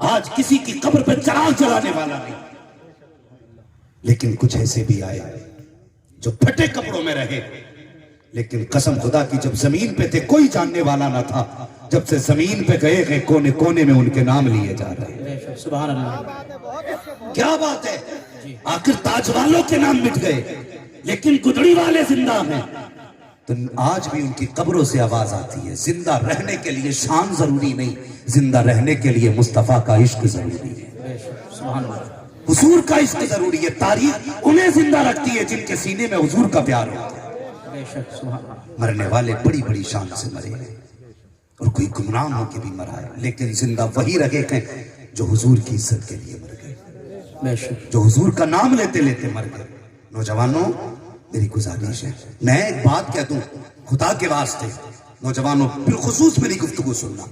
آج کسی کی قبر پہ چراغ جلانے والا نہیں، لیکن کچھ ایسے بھی آئے جو پھٹے کپڑوں میں رہے، لیکن قسم خدا کی جب زمین پہ تھے کوئی جاننے والا نہ تھا، جب سے زمین پہ گئے گئے کونے کونے میں ان کے نام لیے جا رہے ہیں۔ سبحان اللہ، کیا بات ہے، آخر تاج والوں کے نام مٹ گئے لیکن گدڑی والے زندہ ہیں، تو آج بھی ان کی قبروں سے آواز آتی ہے۔ زندہ رہنے کے لیے شان ضروری نہیں، زندہ رہنے کے لیے مصطفیٰ کا عشق ضروری ہے، سبحان اللہ، حضور کا عشق ضروری ہے۔ تاریخ انہیں زندہ رکھتی ہے جن کے سینے میں حضور کا پیار ہوتا ہے۔ بے شک سبحان اللہ، مرنے والے بڑی بڑی شان سے مرے ہیں اور کوئی گمنام ہو کے بھی مرا ہے، لیکن زندہ وہی رہے ہیں جو حضور کی عزت کے لیے مر گئے، بے شک، جو حضور کا نام لیتے لیتے مر گئے۔ نوجوانوں میری گزارش ہے، میں ایک بات کہہ دوں خدا کے واسطے، نوجوانوں بالخصوص میری گفتگو سننا،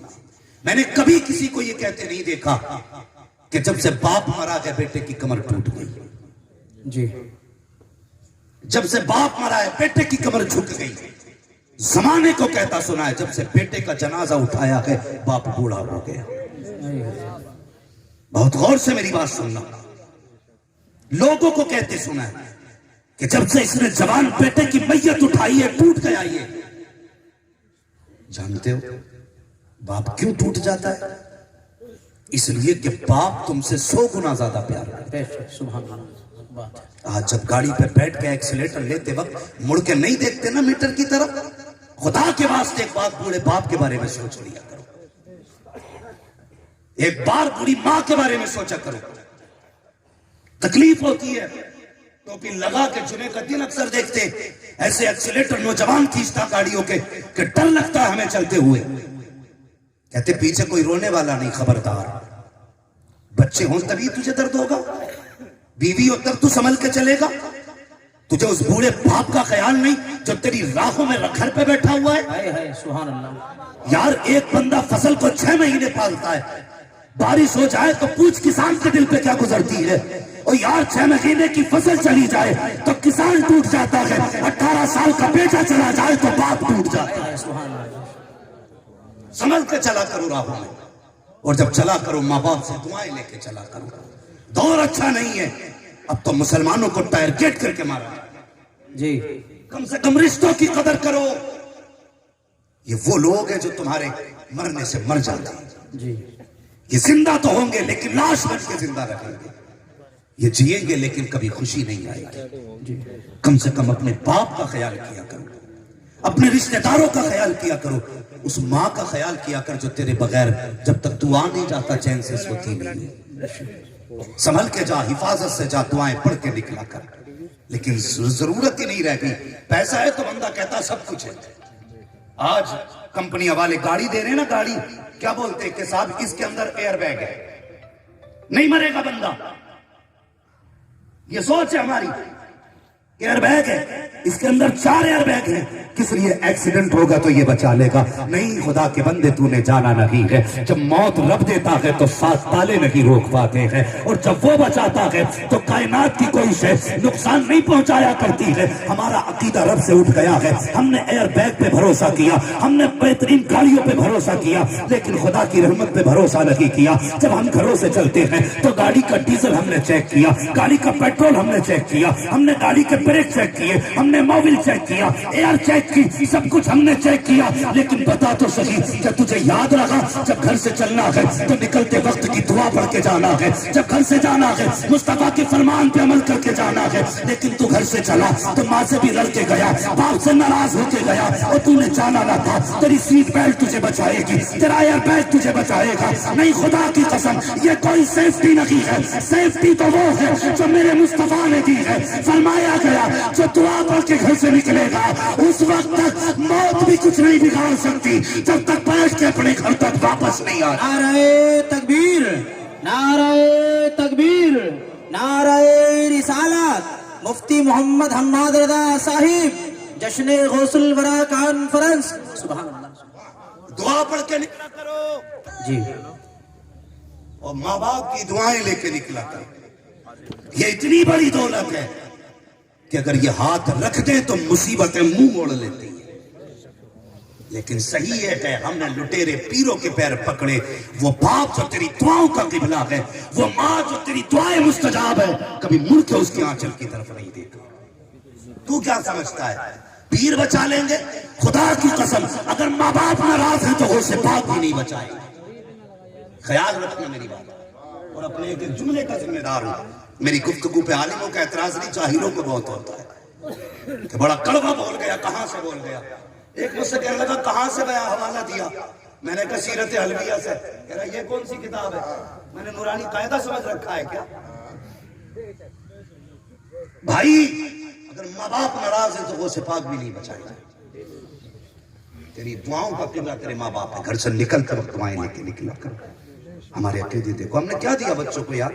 میں نے کبھی کسی کو یہ کہتے نہیں دیکھا کہ جب سے باپ مرا ہے بیٹے کی کمر ٹوٹ گئی، جی، جب سے باپ مرا ہے بیٹے کی کمر جھک گئی۔ زمانے کو کہتا سنا ہے جب سے بیٹے کا جنازہ اٹھایا ہے باپ بوڑھا ہو گیا۔ بہت غور سے میری بات سننا، لوگوں کو کہتے سنا ہے کہ جب سے اس نے جوان بیٹے کی میت اٹھائی ہے ٹوٹ گیا یہ۔ جانتے ہو باپ کیوں ٹوٹ جاتا ہے؟ اس لیے کہ باپ تم سے 100 گنا زیادہ پیار کرتا ہے۔ بے شک سبحان اللہ، بات ہے، آج جب گاڑی پہ بیٹھ کے ایکسیلیٹر لیتے وقت مڑ کے نہیں دیکھتے نا میٹر کی طرف، خدا کے واسطے ایک بات بوڑھے باپ کے بارے میں سوچ لیا کرو، ایک بار بوڑھی ماں کے بارے میں سوچا کرو۔ تکلیف ہوتی ہے ٹوپی لگا کے جمعے کا دن اکثر دیکھتے ایسے ایکسیلیٹر نوجوان کھینچتا گاڑیوں کے کہ ڈر لگتا ہے ہمیں چلتے ہوئے، کہتے پیچھے کوئی رونے والا نہیں، خبردار، بچے ہوں تبھی تجھے درد ہوگا، بیوی ہو تب تو سنبھل کے چلے گا، تجھے اس بوڑھے باپ کا خیال نہیں جو تیری راہوں میں گھر پہ بیٹھا ہوا ہے۔ ہائے ہائے سبحان اللہ، یار ایک بندہ فصل کو 6 مہینے پالتا ہے، بارش ہو جائے تو پوچھ کسان کے دل پہ کیا گزرتی ہے، اور یار 6 مہینے کی فصل چلی جائے تو کسان ٹوٹ جاتا ہے، 18 سال کا بیٹا چلا جائے تو باپ ٹوٹ جاتا ہے۔ سبحان اللہ، سنبھل کے چلا کرو راہوں میں، اور جب چلا کرو ماں باپ سے دعائیں لے کے چلا کرو۔ دور اچھا نہیں ہے، اب تو مسلمانوں کو ٹارگیٹ کر کے مارا، جی، کم سے کم رشتوں کی قدر کرو۔ یہ وہ لوگ ہیں جو تمہارے مرنے سے مر جاتے ہیں، جی، یہ زندہ تو ہوں گے لیکن لاش بن کے زندہ رہیں گے، یہ جیئیں گے لیکن کبھی خوشی نہیں آئے گی۔ جی، کم سے کم اپنے باپ کا خیال کیا کرو، اپنے رشتہ داروں کا خیال کیا کرو، اس ماں کا خیال کیا کر جو تیرے بغیر جب تک تو آ نہیں جاتا چین سے سوتی نہیں ہے۔ سنبھل کے جا، حفاظت سے جا، دعائیں پڑھ کے نکلا کر، لیکن ضرورت ہی نہیں رہ گئی۔ پیسہ ہے تو بندہ کہتا سب کچھ ہے۔ آج کمپنیاں والے گاڑی دے رہے ہیں نا، گاڑی کیا بولتے کہ صاحب اس کے اندر ایئر بیگ ہے، نہیں مرے گا بندہ، یہ سوچ ہے ہماری، ایئر بیگ ہے اس کے اندر 4 ایئر بیگ ہیں، کس لیے ایکسیڈنٹ ہوگا تو یہ بچا لے گا، نہیں خدا کے بندے تو نے جانا نہیں ہے، جب موت رب دیتا ہے تو 7 تالے نہیں روک پاتے ہیں، اور جب وہ بچاتا ہے تو کائنات کی کوئی شے نقصان نہیں پہنچایا کرتی ہے۔ ہمارا عقیدہ رب سے اٹھ گیا ہے، ہم نے ایئر بیگ پہ بھروسہ کیا، ہم نے بہترین گاڑیوں پہ بھروسہ کیا، لیکن خدا کی رحمت پہ بھروسہ نہیں کیا۔ جب ہم گھروں سے چلتے ہیں تو گاڑی کا ڈیزل ہم نے چیک کیا، گاڑی کا پیٹرول ہم نے چیک کیا، ہم نے گاڑی کے بریک چیک کیے، ہم نے موبل چیک کیا، ایئر چیک کی، سب کچھ ہم نے چیک کیا، لیکن بتا تو صحیح کہ تجھے یاد رہا جب گھر سے چلنا ہے تو نکلتے وقت کی دعا پڑھ کے جانا ہے، جب گھر سے جانا ہے مصطفیٰ کے فرمان پہ عمل کر کے جانا ہے، لیکن تو گھر سے چلا تو ماں سے بھی لڑ کے گیا، باپ سے ناراض ہو کے گیا، اور تو نے جانا نہ تھا۔ تیری سیٹ بیلٹ تجھے بچائے گی، تیرا ایئر بیگ تجھے بچائے گا، نہیں خدا کی قسم یہ کوئی سیفٹی نہیں ہے، سیفٹی تو وہ ہے جو میرے مصطفیٰ نے دی ہے۔ فرمایا گیا جو دعا پڑھ کے گھر سے نکلے گا اس وقت تک موت بھی کچھ نہیں بگاڑ سکتی جب تک بیٹھ کے اپنے گھر تک واپس نہیں آ۔ نعرہ تکبیر، نعرہ تکبیر، نعرہ رسالت، مفتی محمد حماد رضا صاحب، جشن غوث الورا کانفرنس۔ سبحان اللہ، دعا پڑھ کے نکلا کرو، جی، اور ماں باپ کی دعائیں لے کے نکلا کرو۔ یہ اتنی بڑی دولت ہے کہ اگر یہ ہاتھ رکھ دیں تو مصیبتیں منہ موڑ لیتی ہیں، لیکن صحیح ہے کہ ہم نے لٹیرے پیروں کے پیر پکڑے. وہ باپ جو تیری دعاؤں کا قبلہ ہے, وہ ماں جو تیری دعائیں مستجاب ہے, کبھی مڑ کے اس کی آنچل کی طرف نہیں دیکھا. تو کیا سمجھتا ہے پیر بچا لیں گے؟ خدا کی قسم اگر ماں باپ ناراض ہیں تو غوث پاک بھی نہیں بچائے. خیال رکھنا میری بات, اور اپنے ایک جملے کا ذمہ دار ہوں. میری گفتگو پہ عالموں کا اعتراض نہیں, جاہلوں کو بہت ہوتا ہے کہ بڑا کڑوا بول گیا, کہاں سے بول گیا. ایک مجھ سے کہنے لگا کہاں سے گیا, حوالہ دیا. میں نے کہا سیرت حلویہ سے. کہہ رہا یہ کون سی کتاب ہے؟ میں نے نورانی قاعدہ سمجھ رکھا ہے کیا؟ بھائی اگر ماں باپ ناراض ہیں تو غوث پاک بھی نہیں بچائے گا. تیری دعاؤں کا قبلہ تیرے ماں باپ ہے. گھر سے نکلتے وقت دعائیں لے کے نکلا کر. ہمارے عقیدے دیکھو, ہم نے کیا دیا بچوں کو یار,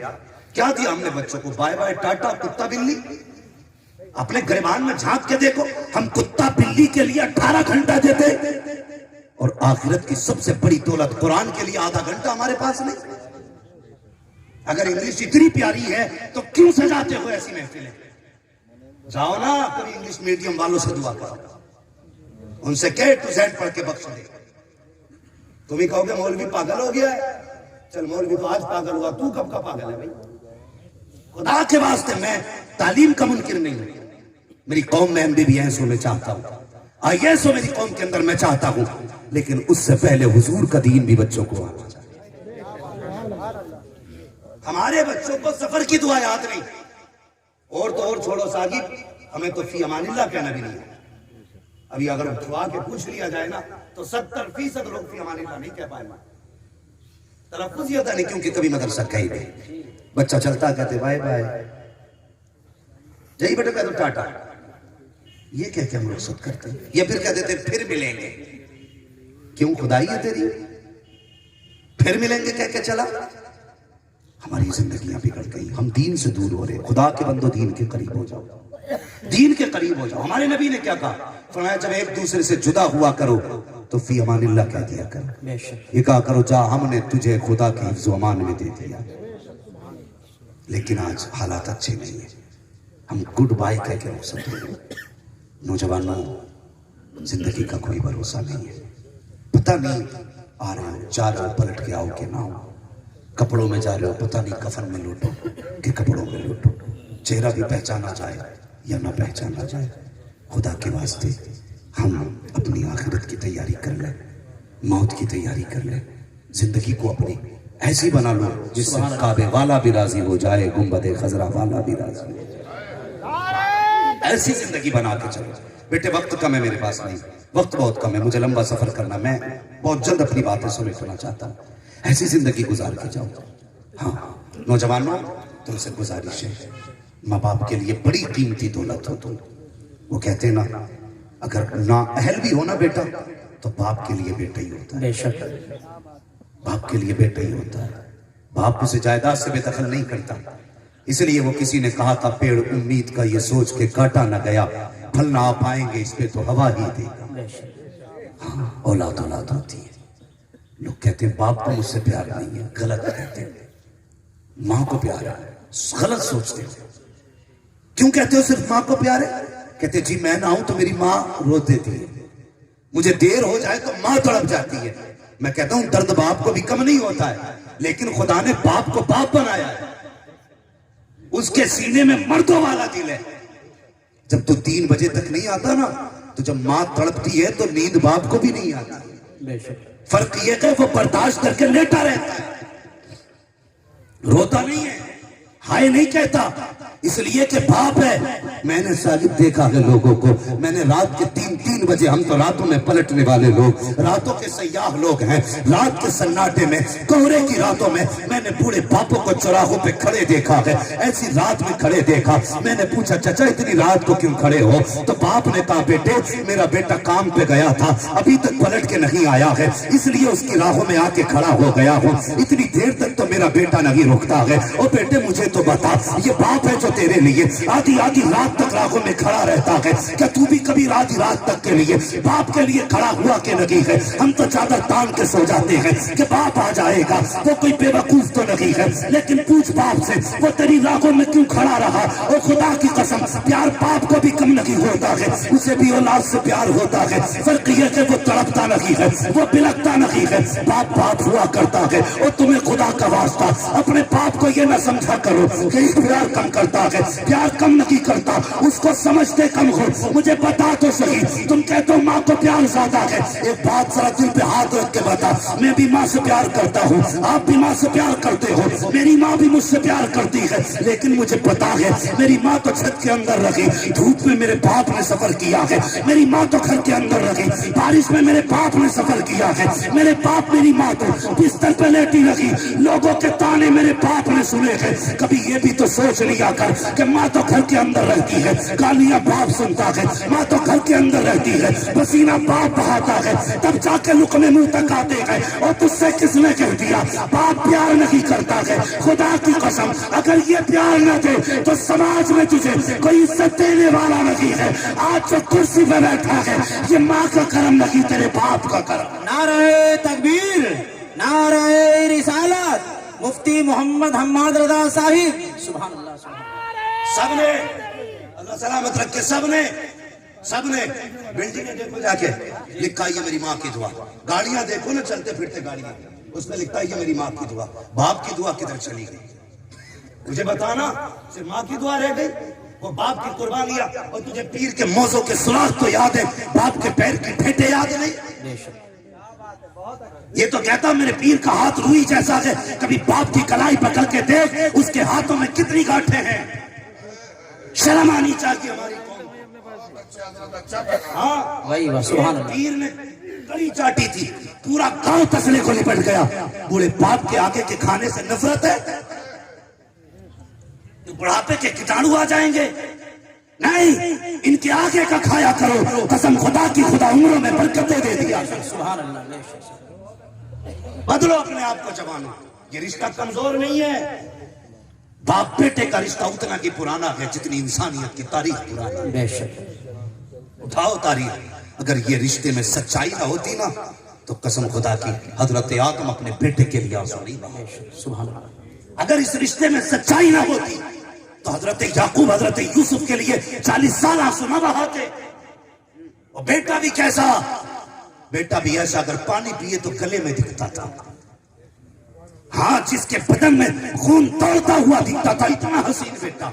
کیا دیا ہم نے بچوں کو؟ بائے بائے ٹاٹا کتا بلی. اپنے گریبان میں جھانک کے دیکھو, ہم کتا بلی کے لیے 18 گھنٹہ دیتے, اور آخرت کی سب سے بڑی دولت قرآن کے لیے آدھا گھنٹہ ہمارے پاس نہیں. اگر انگلش اتنی پیاری ہے تو کیوں سجاتے ہو ایسی محفلیں؟ جاؤ نا کبھی انگلش میڈیم والوں سے دعا کرو, ان سے کہ ٹو زیڈ پڑھ کے بخش دے. تم ہی کہو گے مولوی پاگل ہو گیا ہے. چل مولوی تو آج پاگل ہوا, تو کب کا پاگل ہے بھائی؟ خدا کے واسطے میں تعلیم کا منکر نہیں ہوں. میری قوم میں MBBS ہونے چاہتا ہوں, IAS ہو میری قوم کے اندر میں چاہتا ہوں, لیکن اس سے پہلے حضور کا دین بھی بچوں کو آنا چاہیے. ہمارے بچوں کو سفر کی دعا یاد نہیں, اور تو اور چھوڑو ساجد, ہمیں تو فی امان اللہ کہنا بھی نہیں ہے. ابھی اگر دعا کے پوچھ لیا جائے نا تو 70% لوگ فی امان اللہ نہیں کہہ پائے. تلفظ یہ ہوتا نہیں, کیونکہ کبھی مدرسہ کہیں بھی بچہ چلتا کہتے بائے بائے, جی بیٹے کہہ دو ٹاٹا. یہ کہہ کے ہم رخصت کرتے ہیں, یا پھر کہہ دیتے پھر ملیں گے. کیوں خدائی ہے تیری, پھر ملیں گے کہہ کے چلا. ہماری زندگیاں بگڑ گئی, ہم دین سے دور ہو رہے. خدا کے بندو دین کے قریب ہو جاؤ, دین کے قریب ہو جاؤ. ہمارے نبی نے کیا کہا؟ فرمایا جب ایک دوسرے سے جدا ہوا کرو تو فی امان اللہ کہہ دیا کرو. یہ کہا کرو جا ہم نے تجھے خدا کی حفظ و امان میں دے دیا. لیکن آج حالات اچھے نہیں ہیں, ہم گڈ بائی کہہ کے رخصت ہو رہے. نوجوانوں زندگی کا کوئی بھروسہ نہیں ہے. پتہ نہیں آ رہے ہو جا رہے ہو, پلٹ کے آؤ کہ نہ ہو. کپڑوں میں جا رہے ہو, پتہ نہیں کفن میں لوٹو کہ کپڑوں میں لوٹو. چہرہ بھی پہچانا جائے یا نہ پہچانا جائے. خدا کے واسطے ہم اپنی آخرت کی تیاری کر لیں, موت کی تیاری کر لیں. زندگی کو اپنی ایسی بنا لو جس سے کعبے والا بھی راضی ہو جائے, گنبد خضرا والا بھی راضی ہو جائے. ایسی زندگی بنا کے چلو. بیٹے وقت کم ہے میرے پاس, نہیں وقت بہت کم ہے, مجھے لمبا سفر کرنا, میں بہت جلد اپنی باتیں سمیٹنا چاہتا ہوں. ایسی زندگی گزار کے جاؤ. ہاں نوجوانوں تم سے گزارش ہے, ماں باپ کے لیے بڑی قیمتی دولت ہو تم. وہ کہتے ہیں نا اگر نا اہل بھی ہونا بیٹا تو باپ کے لیے بیٹا ہی ہوتا ہے. بے شک باپ کے لیے بیٹا ہی ہوتا ہے. باپ اسے جائیداد سے بے دخل نہیں کرتا. اس لیے وہ کسی نے کہا تھا پیڑ امید کا یہ سوچ کے کاٹا نہ گیا, پھل نہ آ پائیں گے اس پہ تو ہوا ہی دے گا. ہاں اولاد اولاد ہوتی ہے. لوگ کہتے ہیں باپ کو مجھ سے پیار نہیں ہے, غلط کہتے ہیں. ماں کو پیار ہے, غلط سوچتے ہو. کیوں کہتے ہو صرف ماں کو پیار ہے؟ کہتے جی میں نہ ہوں تو میری ماں رو دیتی ہے, مجھے دیر ہو جائے تو ماں تڑپ جاتی ہے. میں کہتا ہوں درد باپ کو بھی کم نہیں ہوتا ہے, لیکن خدا نے باپ کو باپ بنایا ہے. اس کے سینے میں مردوں والا دل ہے. جب تو 3 بجے تک نہیں آتا نا تو جب ماں تڑپتی ہے تو نیند باپ کو بھی نہیں آتی. فرق یہ کہ وہ برداشت کر کے لیٹا رہتا ہے, روتا نہیں ہے, ہائے نہیں کہتا, اس لیے کہ باپ ہے. میں نے ساجد دیکھا ہے لوگوں کو, میں نے رات کے 3 بجے, ہم تو راتوں میں پلٹنے والے لوگ, راتوں کے سیاح لوگ ہیں, رات کے سناٹے میں, کوہرے کی راتوں میں میں نے بوڑھے باپوں کو چوراہوں پہ کھڑے دیکھا ہے. ایسی رات میں کھڑے دیکھا. میں نے پوچھا چچا اتنی رات کو کیوں کھڑے ہو؟ تو باپ نے کہا بیٹے میرا بیٹا کام پہ گیا تھا, ابھی تک پلٹ کے نہیں آیا ہے, اس لیے اس کی راہوں میں آ کے کھڑا ہو گیا ہوں. اتنی دیر تک تو میرا بیٹا نہیں رکتا ہے. اور بیٹے مجھے تو بتا, یہ باپ ہے جو تو تیرے لیے آدھی آدھی رات تک راہوں میں کھڑا رہتا ہے، کیا تو بھی کبھی آدھی رات تک کے لیے باپ کے لیے کھڑا ہوا کہ نہیں ہے؟ ہم تو چادر تان کے سو جاتے ہیں کہ باپ آ جائے گا، وہ کوئی بے وقوف تو نہیں ہے، لیکن پوچھ باپ سے وہ تیری راہوں میں کیوں کھڑا رہا؟ اور خدا کی قسم پیار باپ کو بھی کم نہیں ہوتا ہے، اسے بھی اولاد سے پیار ہوتا ہے، فرق یہ کہ وہ تڑپتا نہیں ہے، وہ بلکتا نہیں ہے، باپ باپ ہوا کرتا ہے۔ اور تمہیں خدا کا واسطہ اپنے باپ کو یہ نہ سمجھا کرو کہ یہ پیار کم کرتا ہے، پیار کم نہیں کرتا، اس کو سمجھتے کم ہو۔ مجھے بتا تو صحیح، تم کہتے ہو ماں کو پیار زیادہ ہے، ایک بات ذرا دل پہ ہاتھ رکھ کے بتا، میں بھی ماں سے پیار کرتا ہوں، آپ بھی ماں سے پیار کرتے ہو، میری ماں بھی مجھ سے پیار کرتی ہے، لیکن مجھے پتا ہے میری ماں تو چھت کے اندر رہی، دھوپ میں میرے باپ نے سفر کیا ہے، میری ماں تو گھر کے اندر رہی، بارش میں میرے باپ نے سفر کیا ہے، میرے باپ میری ماں تو بستر پہ لیٹی رہی، لوگوں کے تانے میرے باپ نے سنے ہیں۔ کبھی یہ بھی تو سوچ لیا کر کہ ماں تو گھر کے اندر رہتی ہے، گالیاں باپ سنتا ہے، ماں تو گھر کے اندر رہتی ہے، پسینہ باپ بہاتا ہے، تب جا کے لقمے منہ تک آتے ہیں، اور تجھ سے کس نے کہہ دیا باپ پیار نہیں کرتا ہے؟ خدا کی قسم اگر یہ پیار نہ دے تو سماج میں تجھے کوئی عزت دینے والا نہیں ہے۔ آج جو کرسی پہ بیٹھا ہے یہ ماں کا کرم نہیں، تیرے باپ کا کرم۔ نعرہ تکبیر، نعرہ رسالت، مفتی محمد حماد رضا صاحب، سبحان اللہ سبحان اللہ۔ سب نے اللہ سلامت رکھے، سب نے بلڈنگیں دیکھو جا کے لکھا یہ میری ماں کی دعا، گاڑیاں دیکھو نا چلتے پھرتے گاڑیاں، اس میں لکھتا ہے یہ میری ماں کی دعا۔ باپ کی دعا کدھر چلی گئی؟ مجھے بتانا، صرف ماں کی دعا رہ گئی، وہ باپ کی قربانیاں، اور تجھے پیر کے موزوں کے سوراخ تو یاد ہے، باپ کے پیر کی پھیٹے یاد نہیں؟ یہ تو کہتا میرے پیر کا ہاتھ روئی جیسا ہے، کبھی باپ کی کلائی پکڑ کے دیکھ اس کے ہاتھوں میں کتنی گانٹھیں ہیں۔ شرم آنی چاہیے ہماری قوم۔ ہاں سبحان اللہ۔ پیر نے کڑی چاٹی تھی، پورا گاؤں تسلے کو لپٹ گیا، بوڑھے باپ کے آگے کے کھانے سے نفرت ہے؟ بڑھاپے کے کیٹاڑو آ جائیں گے؟ نہیں، ان کے آگے کا کھایا کرو، قسم خدا کی خدا عمروں میں برکتیں دے دیا۔ سبحان اللہ۔ بدلو اپنے آپ کو جوانوں، یہ رشتہ کمزور نہیں ہے، باپ بیٹے کا رشتہ اتنا کی پرانا ہے جتنی انسانیت کی تاریخ پرانا ہے۔ بے شک۔ اٹھاؤ تاریخ، اگر یہ رشتے میں سچائی نہ ہوتی نا تو قسم خدا کی حضرت آدم اپنے بیٹے کے لیے آنسو نہیں بہائے۔ سبحان اللہ۔ اگر اس رشتے میں سچائی نہ ہوتی تو حضرت یعقوب حضرت یوسف کے لیے 40 سال آنسو نہ بہاتے۔ اور بیٹا بھی کیسا؟ بیٹا بھی ایسا اگر پانی پیے تو گلے میں دکھتا تھا، ہاں جس کے بدن میں خون دوڑتا ہوا دکھتا تھا، اتنا حسین بیٹا۔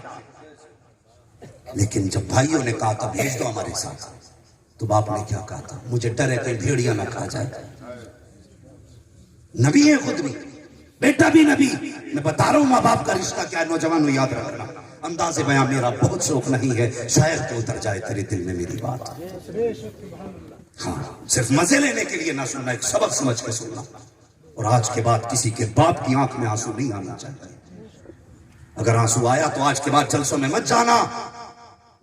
لیکن جب بھائیوں نے کہا تھا بھیج دو ہمارے ساتھ، تو باپ نے کیا کہا تھا؟ مجھے ڈر ہے کہیں بھیڑیا نہ کھا جائے۔ نبی ہے خود بھی، بیٹا بھی نبی۔ میں بتا رہا ہوں ماں باپ کا رشتہ کیا ہے، نوجوانوں یاد رکھنا۔ انداز بیان میرا بہت شوق نہیں ہے، شاید تو اتر جائے تیرے دل میں میری بات۔ ہاں صرف مزے لینے کے لیے نہ سننا، ایک سبق سمجھ کے سننا۔ اور آج کے بعد کسی کے باپ کی آنکھ میں آنسو نہیں آنا چاہیے۔ اگر آنسو آیا تو آج کے بعد جلسوں میں مت جانا،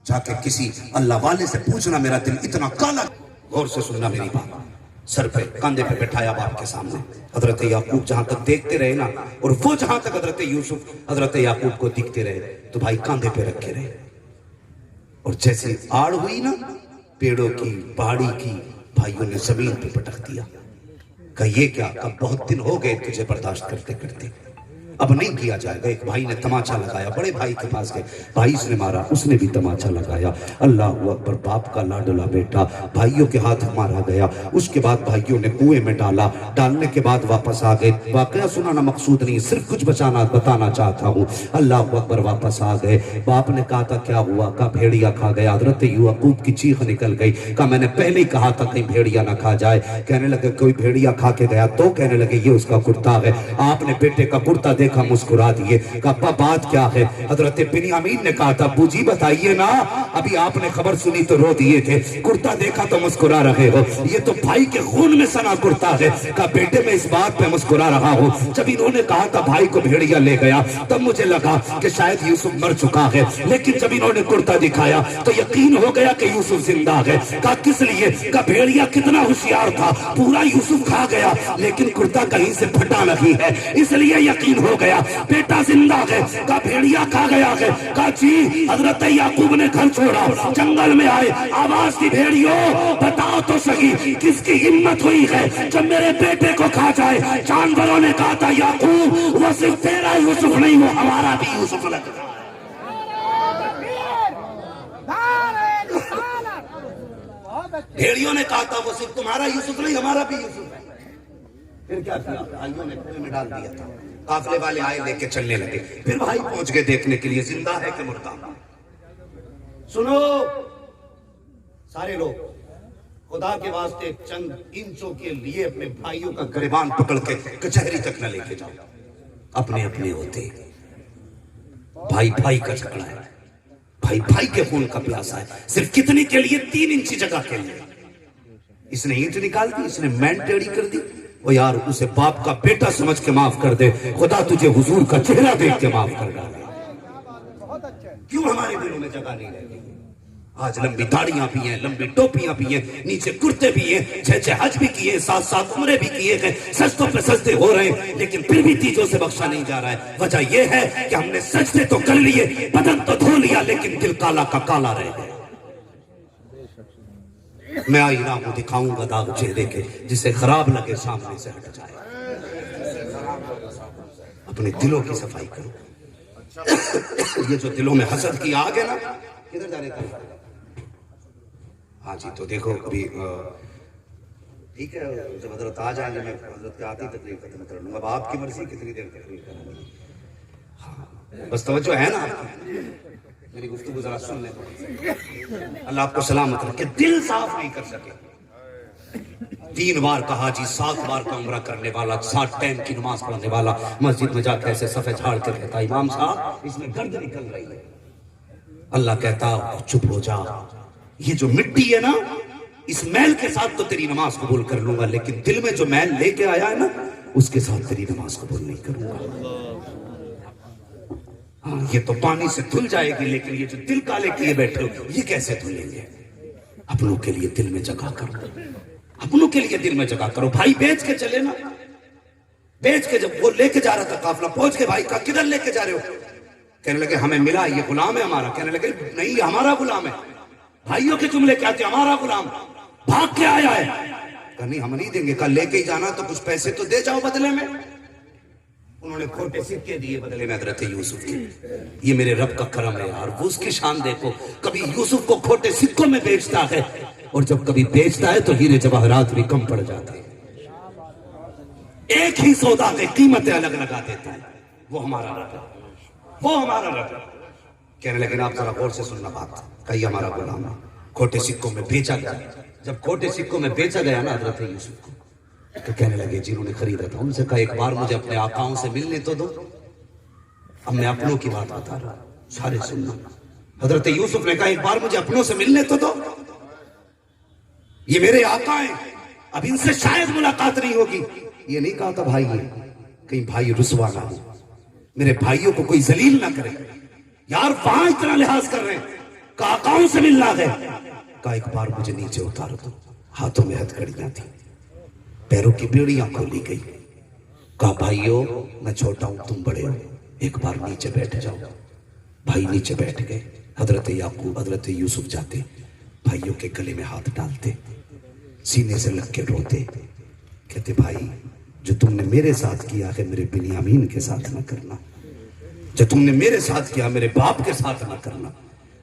جا کے کسی اللہ والے سے پوچھنا میرا دل اتنا کالا۔ غور سے سننا میری بات، سر پہ کاندھے پہ بٹھایا باپ کے سامنے، حضرت یعقوب جہاں تک دیکھتے رہے نا، اور وہ جہاں تک حضرت یوسف حضرت یعقوب کو دیکھتے رہے، تو بھائی کاندھے پہ رکھے رہے۔ اور جیسے آڑ ہوئی نا پیڑوں کی پہاڑی کی، بھائیوں نے زمین پہ پٹک دیا۔ کہ یہ کیا؟ کہ بہت دن ہو گئے تجھے برداشت کرتے کرتے، اب نہیں کیا جائے گا۔ ایک بھائی نے تماچا لگایا، بڑے بھائی کے پاس گئے، بھائی اس نے مارا، اس نے بھی تماچا لگایا۔ اللہ اکبر، باپ کا لاڈلا بیٹا بھائیوں کے ہاتھ مارا گیا۔ اس کے بعد بھائیوں نے کنویں میں ڈالا، ڈالنے کے بعد واپس آ گئے۔ واقعہ سنانا مقصود نہیں، صرف کچھ بتانا چاہتا ہوں۔ اللہ اکبر، واپس آ گئے۔ باپ نے کہا تھا کیا ہوا؟ کہا بھیڑیا کھا گیا۔ حضرت یعقوب کی چیخ نکل گئی، کہا میں نے پہلے ہی کہا تھا کہیں بھیڑیا نہ کھا جائے۔ کہنے لگے کوئی بھیڑیا کھا کے گیا تو؟ کہنے لگے یہ اس کا کرتا ہے۔ آپ نے بیٹے کا کرتا دیکھا، مسکرا دیے، کہا ابا بات کیا ہے؟ حضرت بنیامین نے کہا تھا ابو جی بتائیے نا، ابھی آپ نے خبر سنی تو رو دیے تھے، کرتا دیکھا تو مسکرا رہے ہو، یہ تو بھائی کے خون میں سنا کرتا ہے۔ کہا بیٹے میں اس بات پہ مسکرا رہا ہوں، جب انہوں نے کہا تھا بھائی کو بھیڑیا لے گیا تب مجھے لگا کہ شاید یوسف مر چکا ہے، لیکن جب انہوں نے کرتا دکھایا تو یقین ہو گیا کہ یوسف زندہ ہے۔ کہا کس لیے؟ کہا بھیڑیا کتنا ہوشیار تھا، پورا یوسف کھا گیا لیکن کرتا کہیں سے پھٹا نہیں ہے، اس لیے یقین ہو ہو گیا, بیٹا زندہ ہے. کہا بھیڑیا کھا گیا ہے. کہا جی. حضرت یعقوب نے گھر چھوڑا, جنگل میں آئے, آواز دی بھیڑیوں بتاؤ تو صحیح کس کی ہمت ہوئی ہے جب میرے بیٹے کو کھا جائے. جانوروں نے کہا تھا یعقوب وہ صرف تیرا یوسف نہیں, وہ ہمارا بھی یوسف لگ رہا. بھیڑیوں نے کہا تھا وہ صرف تمہارا یوسف نہیں ہمارا بھی یوسف ہے. پھر کیا کیا, بھائیوں نے کنویں میں ڈال دیا تھا. قافلے والے آئے لے کے چلنے لگے. پھر بھائی پہنچ گئے دیکھنے کے لیے زندہ ہے کہ مردہ. سنو سارے لوگ, خدا کے واسطے چند انچوں کے لیے اپنے بھائیوں کا گریبان پکڑ کے کچہری تک نہ لے کے جاؤ. اپنے اپنے ہوتے, بھائی بھائی کا جھگڑا ہے, بھائی بھائی کے خون کا پیاسا ہے. صرف کتنی کے لیے؟ 3 انچی جگہ کے لیے. اس نے اینٹ نکال دی, اس نے مین ٹیڑھی کر دی. وہ یار اسے باپ کا بیٹا سمجھ کے معاف کر دے, خدا تجھے حضور کا چہرہ دیکھ کے معاف کر ڈالے. کیوں ہمارے دلوں میں جگہ نہیں رہتی؟ آج لمبی داڑیاں بھی ہیں, لمبی ٹوپیاں بھی ہیں, نیچے کرتے بھی ہیں, 6 حج بھی کیے, 7 عمرے بھی کیے ہیں, سجدوں پہ سجدے ہو رہے ہیں, لیکن پھر بھی تیجوں سے بخشا نہیں جا رہا ہے. وجہ یہ ہے کہ ہم نے سجدے تو کر لیے, بدن تو دھو لیا, لیکن دل کالا کا کالا رہ گیا. میں آئینہ کو دکھاؤں گا داغ چہرے کے, جسے خراب لگے سامنے سے ہٹ جائے. اپنے دلوں کی صفائی کرو. یہ جو دلوں میں حسد کی آگ ہے نا, کدھر جانے کا؟ ہاں جی, تو دیکھو ابھی ٹھیک ہے, جب حضرت آ جائیں گے میں حضرت کے آتی تقریر ختم کر لوں گا. اب آپ کی مرضی کتنی دیر تقریر کروں گی. ہاں بس توجہ ہے نا آپ کی, میری گفتگو ذرا سن لیں. اللہ آپ کو سلامت رکھے. دل صاف نہیں کر سکے. 3 بار کہا جی, 7 بار کا عمرہ کرنے والا, 7 ٹائم کی نماز پڑھنے والا, مسجد میں جا کے ایسے صفحے جھاڑ کر کہتا امام صاحب اس میں گرد نکل رہی ہے. اللہ کہتا چپ ہو جا, یہ جو مٹی ہے نا اس میل کے ساتھ تو تیری نماز قبول کر لوں گا, لیکن دل میں جو میل لے کے آیا ہے نا اس کے ساتھ تیری نماز قبول نہیں کروں گا. ہاں یہ تو پانی سے دھل جائے گی, لیکن یہ جو دل کالے کیے بیٹھے ہو یہ کیسے دھلیں گے؟ اپنوں کے لیے دل میں جگہ کرو, اپنوں کے لیے دل میں جگہ کرو. بھائی بیچ کے چلے نا, بیچ کے جب وہ لے کے جا رہا تھا قافلہ, پہنچ کے بھائی کہا کدھر لے کے جا رہے ہو؟ کہنے لگے ہمیں ملا یہ غلام ہے ہمارا. کہنے لگے نہیں یہ ہمارا غلام ہے. بھائیوں کے جملے کیا تھے؟ ہمارا غلام بھاگ کے آیا ہے. کہا نہیں ہم نہیں دیں گے. کہا لے کے ہی جانا تو کچھ پیسے تو دے جاؤ بدلے میں. انہوں نے کھوٹے سکے دیے بدلے میں حضرت یوسف کے. یہ میرے رب کا کرم ہے یار, وہ اس کی شان دیکھو. کبھی یوسف کو کھوٹے سکوں میں بیچتا ہے, اور جب کبھی بیچتا ہے تو ہیرے جواہرات بھی کم پڑ جاتے ہیں. ایک ہی سودا کے قیمتیں الگ لگا دیتا ہے. وہ ہمارا رب ہے, وہ ہمارا رب ہے. کہنے لیکن آپ ذرا غور سے سننا بات. کہیے ہمارا غلام کھوٹے سکوں میں بیچا گیا. جب کھوٹے سکوں میں بیچا گیا نا حضرت یوسف کو, تو کہنے لگے جنہوں نے خریدا تھا ان سے کہا ایک بار مجھے اپنے آقاؤں سے ملنے تو دو. اب میں اپنوں کی بات بتا رہا ہوں, سارے سننا. حضرت یوسف نے کہا ایک بار مجھے اپنوں سے ملنے تو دو, یہ میرے آقا ہیں, اب ان سے شاید ملاقات نہیں ہوگی. یہ نہیں کہا تھا بھائی, کہیں بھائی رسوا نہ ہو, میرے بھائیوں کو کوئی ذلیل نہ کرے. یار وہاں اتنا لحاظ کر رہے ہیں, کہا آقاؤں سے ملنا ہے. کہا ایک بار مجھے نیچے اتار دو. ہاتھوں میں ہتھکڑیاں تھیں, پیروں کی بیڑیاں کھولی گئی. کہا بھائیو میں چھوٹا ہوں تم بڑے ہو, ایک بار نیچے بیٹھ جاؤ. بھائی نیچے بیٹھ گئے. حضرت یعقوب حضرت یوسف جاتے, بھائیوں کے گلے میں ہاتھ ڈالتے, سینے سے لگ کے روتے, کہتے بھائی جو تم نے میرے ساتھ کیا ہے میرے بنیامین کے ساتھ نہ کرنا, جو تم نے میرے ساتھ کیا میرے باپ کے ساتھ نہ کرنا.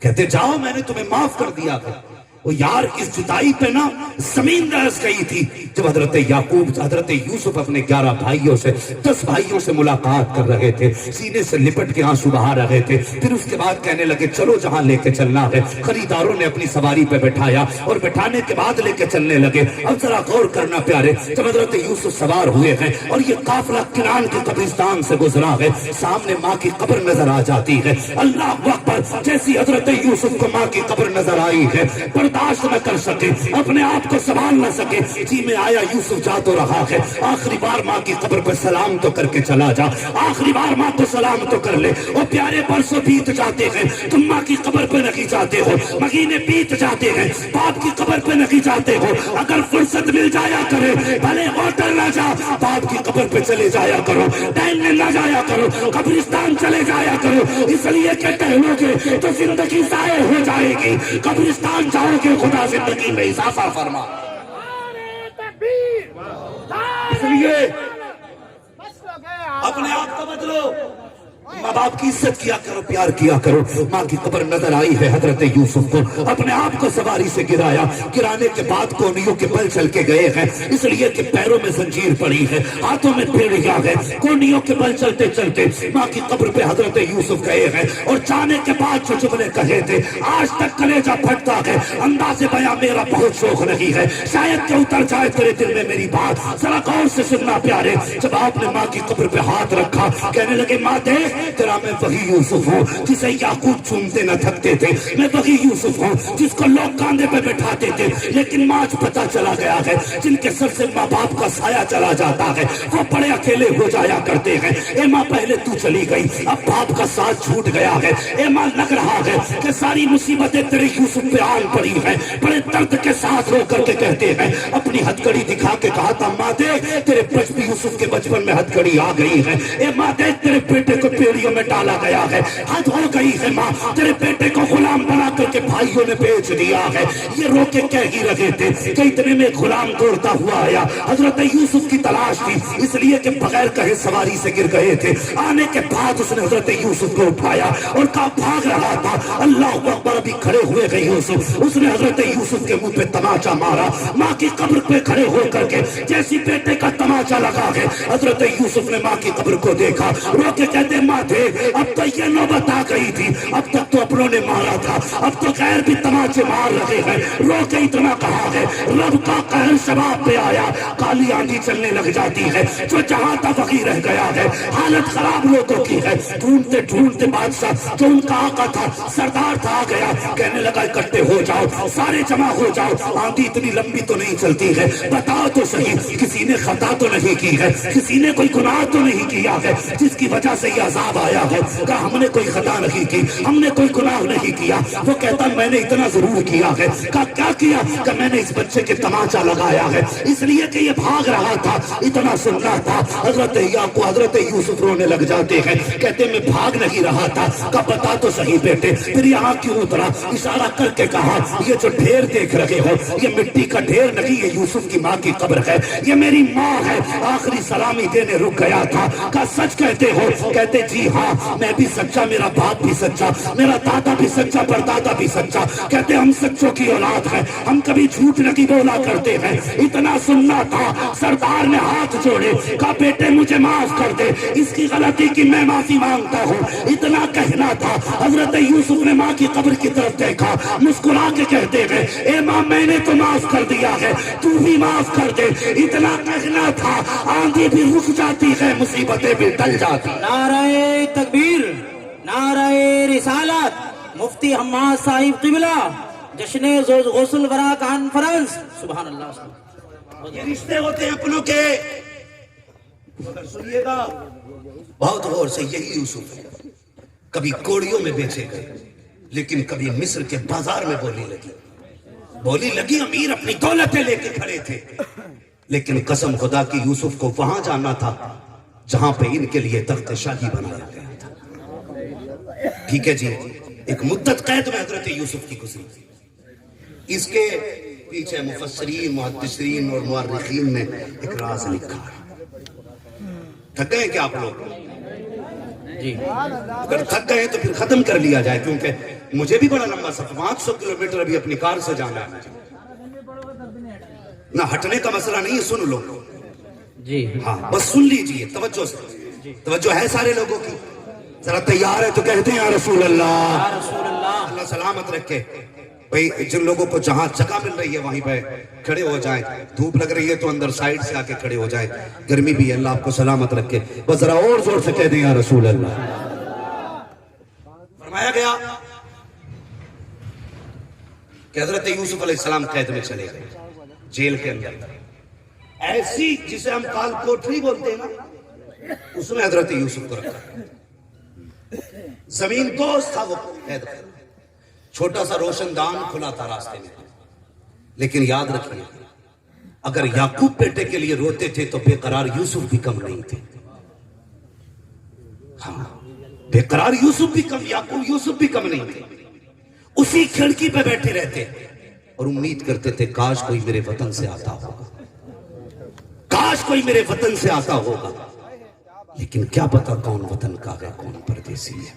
کہتے جاؤ میں نے تمہیں معاف کر دیا ہے. وہ یار اس جدائی پہ نا زمین رہس گئی تھی جب حضرت یعقوب حضرت یوسف اپنے 11 بھائیوں سے 10 بھائیوں سے ملاقات کر رہے تھے, سینے سے لپٹ کے آنسو بہا رہے تھے. پھر اس کے بعد کہنے لگے چلو جہاں لے کے چلنا ہے. خریداروں نے اپنی سواری پہ بٹھایا اور بٹھانے کے بعد لے کے چلنے لگے. اب ذرا غور کرنا پیارے, جب حضرت یوسف سوار ہوئے ہیں اور یہ قافلہ کنعان کے قبرستان سے گزرا ہے, سامنے ماں کی قبر نظر آ جاتی ہے. اللہ اکبر, جیسی حضرت یوسف کو ماں کی قبر نظر آئی ہے برداشت نہ کر سکے، اپنے آپ کو سنبھال نہ سکے، جی میں آیا یوسف جا تو رہا ہے، آخری بار ماں کی قبر پہ سلام تو کر کے چلا جا، آخری بار ماں کو سلام تو کر لے۔ وہ پیارے برسوں بیت جاتے ہیں، تم ماں کی قبر پہ نہیں جاتے ہو، مہینے بیت جاتے ہیں، باپ کی قبر پہ نہیں جاتے ہو۔ اگر فرصت مل جایا کرے، بھلے ہوٹل نہ جا، باپ کی قبر پہ چلے جایا کرو، ٹہلنے نہ جایا کرو، قبرستان چلے جایا کرو، اس لیے کہ ٹہلو گے تو زندگی ضائع ہو جائے گی، قبرستان جاؤ گے خدا زندگی میں اضافہ فرما۔ اس لیے اپنے آپ کو بدلو، ماں باپ کی عزت کیا کرو، پیار کیا کرو۔ ماں کی قبر نظر آئی ہے حضرت یوسف کو، اپنے آپ کو سواری سے گرایا، گرانے کے بعد کونیوں کے بل چل کے گئے ہیں، اس لیے کہ پیروں میں زنجیر پڑی ہے، ہاتھوں میں بیڑیاں ہے، کونیوں کے بل چلتے چلتے ماں کی قبر پہ حضرت یوسف گئے ہیں، اور جانے کے بعد جو جملے کہے تھے آج تک کلیجہ پھٹتا ہے، انداز بیاں میرا بہت شوق نہیں ہے، شاید کہ اتر جائے تیرے دل میں میری بات، ذرا غور سے سننا پیارے۔ جب آپ نے ماں کی قبر پہ ہاتھ رکھا، کہنے لگے ماں دیکھ تیرا میں وہی یوسف ہوں جسے یعقوب چومتے نہ تھکتے تھے، میں وہی یوسف ہوں جس کو لوگ کاندھے پہ بٹھاتے تھے، لیکن آج پتا چلا گیا ہے جن کے سر سے ماں باپ کا سایہ چلا جاتا ہے وہ بڑے اکیلے ہو جایا کرتے ہیں۔ اے ماں پہلے تو چلی گئی، اب باپ کا ساتھ چھوٹ گیا ہے، اے ماں لگ رہا ہے کہ ساری مصیبتیں تیرے یوسف پہ آن پڑی ہیں۔ بڑے درد کے ساتھ رو کر کے کہتے ہیں، اپنی ہتھکڑی دکھا کے کہا تھا ماں دیکھ تیرے بچپن یوسف کے بچپن میں ہتھکڑی آ گئی ہے، اے ماں دیکھ تیرے بیٹے کو پیڑیوں میں ڈالا گیا ہے، حد ہو گئی ہے ماں، تیرے بیٹے کو غلام بنا کر کے بھائیوں نے بیچ دیا ہے۔ یہ رو کے کہہ ہی رہے تھے کہ اتنے میں غلام دوڑتا ہوا آیا، حضرت یوسف کی تلاش تھی، اس لیے کہ بغیر کہے سواری سے گر گئے تھے، آنے کے بعد اس نے حضرت یوسف کو اٹھایا اور کہا بھاگ رہا تھا، اللہ اکبر، ابھی کھڑے ہوئے گئے یوسف، اس نے حضرت یوسف کے منہ پہ تماچا مارا، ماں کی قبر پہ کھڑے ہو کر کے جیسی بیٹے کا تماچا لگا ہے، حضرت یوسف نے ماں کی قبر کو دیکھا، رو کے کہتے ماں دیکھ اب تو یہ نوبت آ گئی تھی، اب تک تو اپنوں نے مارا تھا، اب تو غیر بھی تماچے مار رہے ہیں، رو کے اتنا کہا ہے رب کا قہر شباب پہ آیا، کالی آندھی چلنے لگ جاتی ہے، جو جہاں تھا وہیں رہ گیا ہے، حالت خراب لوگوں کی ہے، ڈھونڈتے ڈھونڈتے بادشاہ جو ان کا آقا تھا، سردار تھا، آ گیا، کہنے لگا اکٹھے ہو جاؤ، سارے جمع ہو جاؤ، آندھی اتنی لمبی تو نہیں چلتی ہے، بتاؤ تو صحیح کسی نے خطا تو نہیں کی ہے، کسی نے کوئی گناہ تو نہیں کیا ہے جس کی وجہ سے یہ عذاب آیا ہے؟ کہا ہم نے کوئی خطا نہیں کی، ہم نے کوئی گناہ نہیں کیا۔ وہ کہتا میں نے اتنا ضرور کیا ہے۔ کہا کیا کیا؟ کہ میں نے اس بچے کے تماچا لگایا ہے، اس لیے کہ یہ بھاگ رہا تھا، اتنا سننا تھا۔ حضرت یعقوب حضرت یوسف رونے لگ جاتے ہیں، کہتے میں بھاگ نہیں رہا تھا۔ کہا بتا تو صحیح بیٹے پھر یہاں کیوں اترا؟ اشارہ کر کے کہا یہ جو ڈھیر دیکھ رہے ہو یہ مٹی کا ڈھیر نہیں، یہ یوسف کی ماں کی قبر ہے، یہ میری ماں ہے، آخری سلامی دینے رک گیا تھا۔ کہا سچ کہتے ہو؟ کہتے جی ہاں میں بھی سچا، میرا باپ بھی سچا، میرا دادا بھی سچا، پردادا بھی سچا۔ کہتے ہم سچوں کی اولاد ہیں، ہم کبھی جھوٹ نہیں بولا کرتے ہیں۔ اتنا سننا تھا، سردار نے ہاتھ جوڑے، کہا بیٹے مجھے معاف کر دے، اس کی غلطی کی میں معافی مانگتا ہوں۔ اتنا کہنا تھا، حضرت یوسف نے ماں کی قبر کی طرف دیکھا، مسکرا کے کہتے ہیں اے ماں میں نے تو معاف کر دیا ہے، تو بھی معاف کر دے۔ اتنا کہنا تھا، آندھی بھی رک جاتی ہے، مصیبتیں بھی ٹل جاتی۔ نعرہ تکبیر، نعرہ رسالت، مفتی حماد صاحب قبلہ، جشن غسل ورا کانفرنس، سبحان اللہ۔ یہ رشتے ہوتے ہیں اپنوں کے، مگر سنیے گا بہت غور سے، یہی یوسف ہے، کبھی کوڑیوں میں بیچے گئے لیکن کبھی مصر کے بازار میں بولی لگی، امیر اپنی دولتیں لے کے کھڑے تھے، لیکن قسم خدا کی یوسف کو وہاں جانا تھا جہاں پہ ان کے لیے تخت شاہی بنایا گیا تھا۔ ٹھیک ہے جی، ایک مدت قید میں حضرت یوسف کی گزری، اس کے پیچھے مفسرین، محدثین اور مورخین نے ایک راز لکھا ہے۔ تھک گئے کیا آپ لوگ؟ جی اگر تھک گئے تو پھر ختم کر لیا جائے، کیونکہ مجھے بھی بڑا لمبا سفر 500 کلومیٹر ابھی اپنی کار سے جانا ہے، نہ ہٹنے کا مسئلہ نہیں ہے، سن لو جی ہاں بس سن لیجئے توجہ سے، توجہ ہے سارے لوگوں کی، ذرا تیار ہے تو کہتے ہیں یا رسول اللہ، رسول اللہ۔ اللہ سلامت رکھے۔ بھئی جن لوگوں کو جہاں جگہ مل رہی ہے وہیں پہ کھڑے ہو جائیں، دھوپ لگ رہی ہے تو اندر سائیڈ سے آ کے کھڑے ہو جائیں، گرمی بھی ہے، اللہ آپ کو سلامت رکھے۔ بس ذرا اور زور سے کہہ دیں یا رسول اللہ۔ فرمایا گیا کہ حضرت یوسف علیہ السلام قید میں چلے گئے جیل کے اندر. ایسی جسے ہم کال کوٹری بولتے ہیں نا, اس میں حضرت یوسف کو رکھا. زمین دوست تھا وہ قید کر, چھوٹا سا روشن دان کھلا تھا راستے میں. لیکن یاد رکھیے, اگر یعقوب بیٹے کے لیے روتے تھے تو بے قرار یوسف بھی کم نہیں تھے. ہاں, بے قرار یوسف بھی کم, یوسف بھی کم نہیں تھے. اسی کھڑکی پہ بیٹھے رہتے اور امید کرتے تھے کاش کوئی میرے وطن سے آتا ہوگا, کاش کوئی میرے وطن سے آتا ہوگا. لیکن کیا پتا کون وطن کا ہے, کون پردیسی ہے,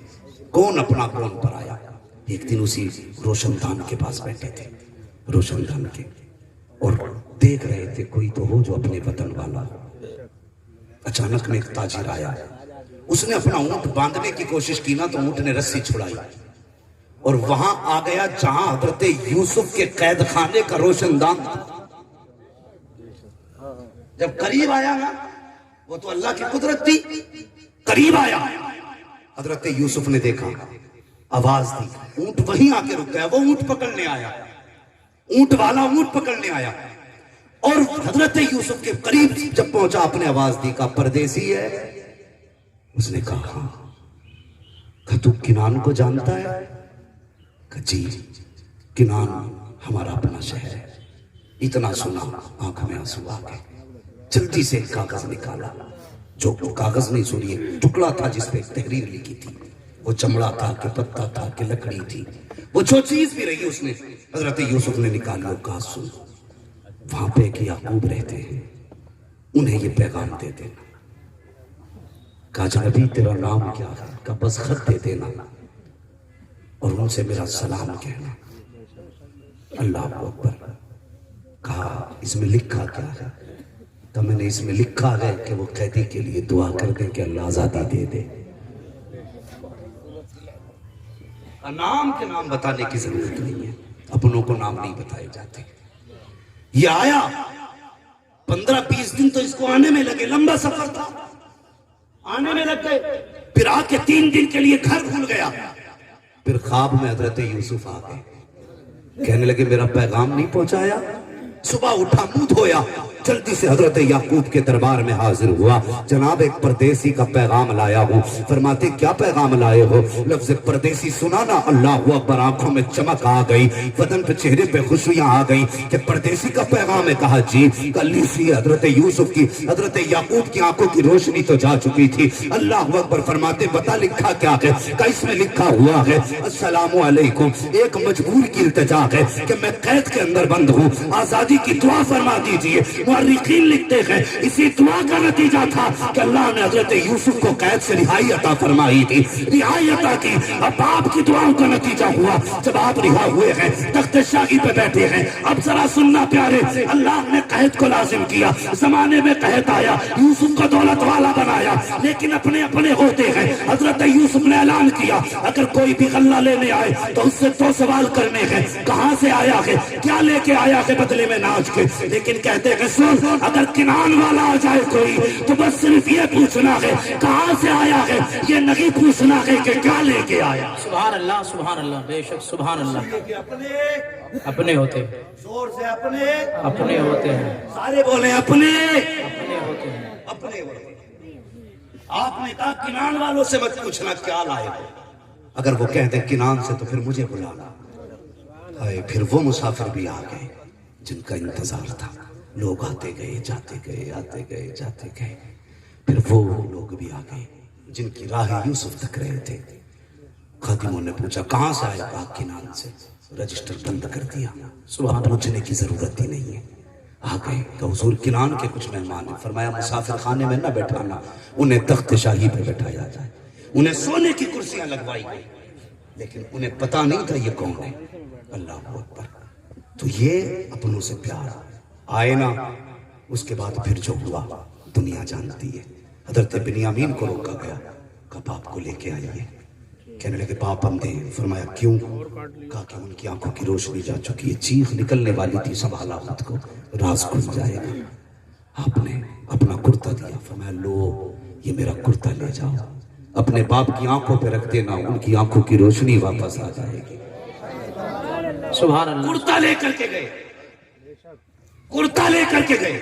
کون اپنا کون پرایا. ایک دن اسی روشن دان کے پاس بیٹھے تھے, روشن دان کے, اور دیکھ رہے تھے کوئی تو ہو جو اپنے وطن والا. اچانک میں ایک تاجر آیا, اس نے اپنا اونٹ باندھنے کی کوشش کی نا تو اونٹ نے رسی چھڑائی اور وہاں آ گیا جہاں حضرت یوسف کے قید خانے کا روشن دان تھا. جب قریب آیا نا, وہ تو اللہ کی قدرت تھی, قریب آیا, حضرت یوسف نے دیکھا, آواز دی, اونٹ وہیں آ کے رک گیا. وہ اونٹ پکڑنے آیا, اونٹ والا اونٹ پکڑنے آیا, اور حضرت یوسف کے قریب جب پہنچا آپ نے آواز دی, کہا پردیسی ہے. اس نے کہا ہاں. کہا تو کنان کو جانتا ہے؟ کہا جی, کنان ہمارا اپنا شہر ہے. اتنا سنا آنکھ میں آنسو آ گئے. جلدی سے ایک کاغذ نکالا, جو کاغذ نہیں سنیے, ٹکڑا تھا جس پہ ایک تحریر لکھی تھی. وہ چمڑا تھا کہ پتا تھا کہ لکڑی تھی, وہ جو چیز بھی رہی اس نے حضرت یوسف نے نکالی اور کہا سن, وہاں پہ ایک یعقوب رہتے ہیں, انہیں یہ پیغام دے دینا. کہا جنبی تیرا نام کیا ہے؟ کہا بس خط دے دینا اور ان سے میرا سلام کہنا. اللہ اکبر. کہا اس میں لکھا کیا ہے؟ تو میں نے اس میں لکھا ہے کہ وہ قیدی کے لیے دعا کر دیں کہ اللہ آزادی دے دے. نام کے نام بتانے کی ضرورت نہیں ہے, اپنوں کو نام نہیں بتائے جاتے. یہ آیا 15-20 دن تو اس کو آنے میں لگے, لمبا سفر تھا, آنے میں لگ گئے. پھر آ کے 3 دن کے لیے گھر کھل گیا. پھر خواب میں حضرت یوسف آ گئے, کہنے لگے میرا پیغام نہیں پہنچایا. صبح اٹھا, منہ دھویا, جلدی سے حضرت یعقوب کے دربار میں حاضر ہوا. جناب ایک پردیسی کا پیغام لایا ہوں. فرماتے کیا پیغام لائے ہو؟ لفظ پردیسی سنا نا, اللہ اکبر, آنکھوں میں چمک آ گئی, بدن پہ چہرے پہ خوشیاں آ گئی کہ پردیسی کا پیغام ہے. کہا جی. کلی سی حضرت یوسف کی, حضرت یعقوب کی آنکھوں کی روشنی تو جا چکی تھی. اللہ اکبر. فرماتے بتا لکھا کیا ہے؟ کہ اس میں لکھا ہوا ہے السلام علیکم, ایک مجبور کی التجا ہے کہ میں قید کے اندر بند ہوں, آزادی کی دعا فرما دیجئے. مورخین لکھتے ہیں اسی دعا کا نتیجہ تھا کہ اللہ نے حضرت یوسف کو قید سے رہائی عطا فرمائی تھی, رہائی عطا کی. اب آپ کی دعاؤں کا نتیجہ ہوا جب آپ رہا ہوئے ہیں, تخت شاہی پہ بیٹھے ہیں. اب ذرا سننا پیارے, اللہ نے قید کو لازم کیا. زمانے میں قید آیا, یوسف کو دولت والا بنایا, لیکن اپنے اپنے ہوتے ہیں. حضرت یوسف نے اعلان کیا اگر کوئی بھی غلہ لینے آئے تو اس سے 2 سوال کرنے ہیں, کہاں سے آیا ہے, کیا لے کے آیا ہے بدلے میں ناچ کے. لیکن کہتے ہیں سن, اگر کنان والا آ جائے کوئی تو بس صرف یہ پوچھنا ہے کہاں سے آیا ہے, یہ نہیں پوچھنا ہے کہ کیا لے کے آیا. سبحان اللہ, سبحان اللہ, بے شک سبحان اللہ. اپنے ہوتے, زور سے اپنے اپنے ہوتے ہیں, سارے بولے اپنے اپنے ہوتے ہیں. اپنے ہوتے. آپ نے کہا کنان والوں سے مت پوچھنا کیا لائے ہو. اگر وہ کہتے کنان سے تو پھر مجھے بلانا. پھر وہ مسافر بھی آ گئے جن کا انتظار تھا. لوگ آتے گئے, جاتے گئے, آتے گئے, جاتے گئے. پھر وہ لوگ بھی آ گئے جن کی راہ یوسف تک رہے تھے. خادموں نے پوچھا کہاں سے آئے؟ کہا کنان سے. رجسٹر بند کر دیا, صبح پوچھنے کی ضرورت ہی نہیں ہے. آ گئے کہ حضور کنان کے کچھ مہمان ہیں. فرمایا مسافر خانے میں نہ بیٹھانا, انہیں تخت شاہی پہ بٹھایا جائے. انہیں سونے کی کرسیاں لگوائی گئی, لیکن انہیں پتا نہیں تھا یہ کون ہے. اللہ اکبر. تو یہ اپنوں سے پیار آئے نا, اس کے بعد پھر جو ہوا دنیا جانتی ہے. حضرت بنیامین کو روکا گیا, کہا باپ کو لے کے آئیے. کہنے لگے باپ ہم دیں. فرمایا کیوں؟ کہا کہ ان کی آنکھوں کی روشنی جا چکی ہے, چیخ نکلنے والی تھی, سنبھالا خود کو, راز کھل جائے گا. آپ نے اپنا کرتا دیا. فرمایا لو یہ میرا کرتا لے جاؤ, اپنے باپ کی آنکھوں پہ رکھ دینا, ان کی آنکھوں کی روشنی واپس آ جائے گی. سبحان اللہ کرتا لے کر کے گئے، کرتا لے کر کے گئے،